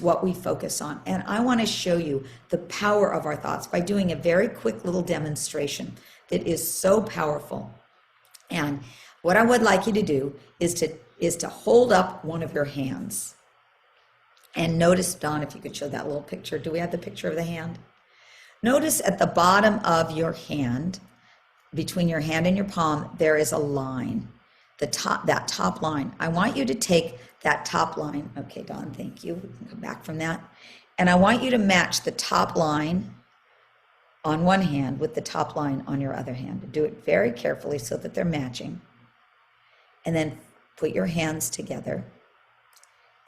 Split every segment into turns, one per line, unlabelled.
what we focus on. And I want to show you the power of our thoughts by doing a very quick little demonstration that is so powerful. And what I would like you to do is to hold up one of your hands. And notice, Don, if you could show that little picture. Do we have the picture of the hand? Notice at the bottom of your hand, between your hand and your palm, there is a line. That top line. I want you to take that top line. Okay, Don, thank you. We can come back from that. And I want you to match the top line on one hand with the top line on your other hand. Do it very carefully so that they're matching. And then put your hands together.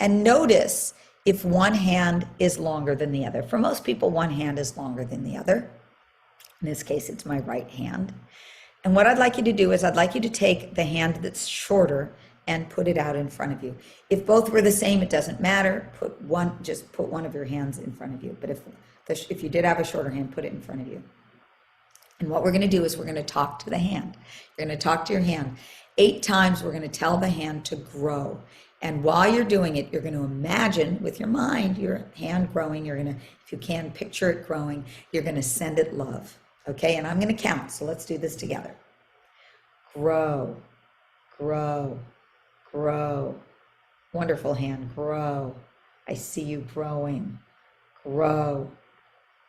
And notice if one hand is longer than the other. For most people, one hand is longer than the other. In this case, it's my right hand. And what I'd like you to do is I'd like you to take the hand that's shorter and put it out in front of you. If both were the same, it doesn't matter. Just put one of your hands in front of you. But if you did have a shorter hand, put it in front of you. And what we're going to do is we're going to talk to the hand. You're going to talk to your hand. 8 times we're going to tell the hand to grow. And while you're doing it, you're going to imagine with your mind your hand growing. You're going to, if you can, picture it growing. You're going to send it love. Okay, and I'm going to count, so let's do this together. Grow, grow, grow. Wonderful hand, grow. I see you growing. Grow,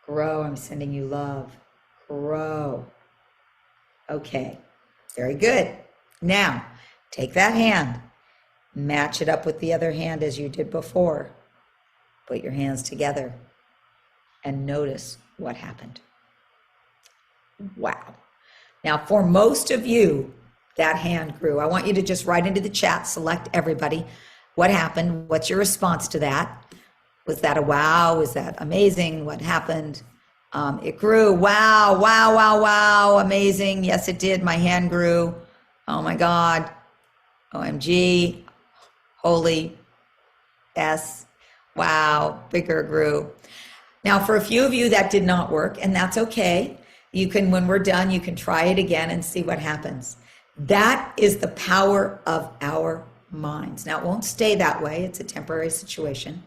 grow. I'm sending you love. Grow. Okay, very good. Now, take that hand, match it up with the other hand as you did before. Put your hands together and notice what happened. Wow. Now, for most of you, that hand grew. I want you to just write into the chat, select everybody. What happened? What's your response to that? Was that a wow? Was that amazing? What happened? It grew. Wow, wow, wow, wow. Amazing. Yes, it did. My hand grew. Oh my God. OMG. Holy. Yes. Wow. Bigger grew. Now, for a few of you, that did not work, and that's okay. You can, when we're done, you can try it again and see what happens. That is the power of our minds. Now, it won't stay that way. It's a temporary situation,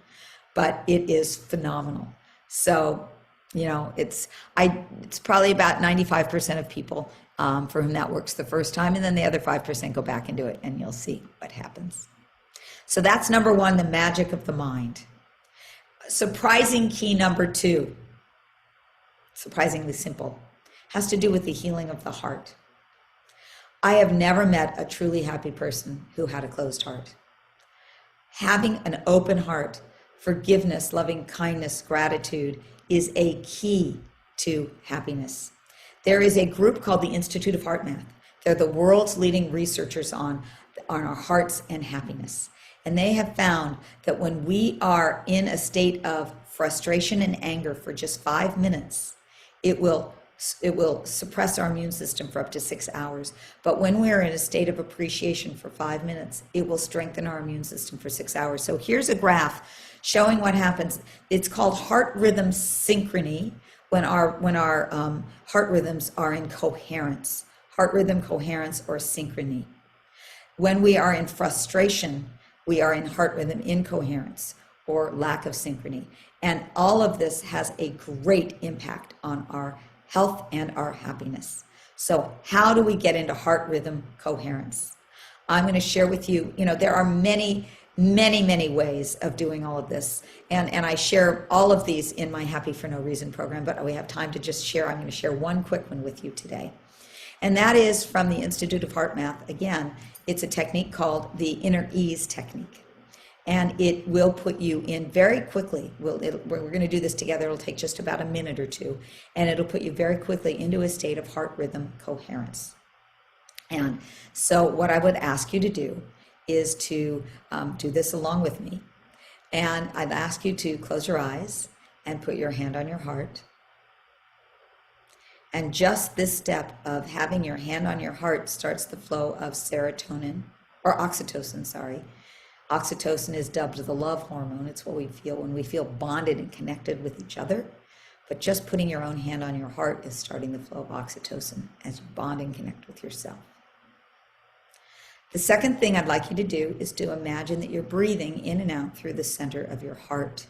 but it is phenomenal. So, you know, it's probably about 95% of people for whom that works the first time, and then the other 5% go back and do it, and you'll see what happens. So that's number 1, the magic of the mind. Surprising key number 2, surprisingly simple, has to do with the healing of the heart. I have never met a truly happy person who had a closed heart. Having an open heart, forgiveness, loving kindness, gratitude is a key to happiness. There is a group called the Institute of Heart Math. They're the world's leading researchers on our hearts and happiness. And they have found that when we are in a state of frustration and anger for just 5 minutes, it will suppress our immune system for up to 6 hours. But when we're in a state of appreciation for 5 minutes, it will strengthen our immune system for 6 hours. So here's a graph showing what happens. It's called heart rhythm synchrony when our heart rhythms are in coherence. Heart rhythm coherence or synchrony. When we are in frustration, we are in heart rhythm incoherence or lack of synchrony. And all of this has a great impact on our health and our happiness. So how do we get into heart rhythm coherence? I'm going to share with you, there are many ways of doing all of this. And I share all of these in my Happy for No Reason program, but we have time to just share. I'm going to share one quick one with you today. And that is from the Institute of Heart Math. Again, it's a technique called the inner ease technique. And it will put you in very quickly. We're going to do this together. It'll take just about a minute or two. And it'll put you very quickly into a state of heart rhythm coherence. And so what I would ask you to do is to do this along with me. And I'd ask you to close your eyes and put your hand on your heart. And just this step of having your hand on your heart starts the flow of serotonin, or oxytocin, sorry. Oxytocin is dubbed the love hormone. It's what we feel when we feel bonded and connected with each other. But just putting your own hand on your heart is starting the flow of oxytocin as you bond and connect with yourself. The second thing I'd like you to do is to imagine that you're breathing in and out through the center of your heart.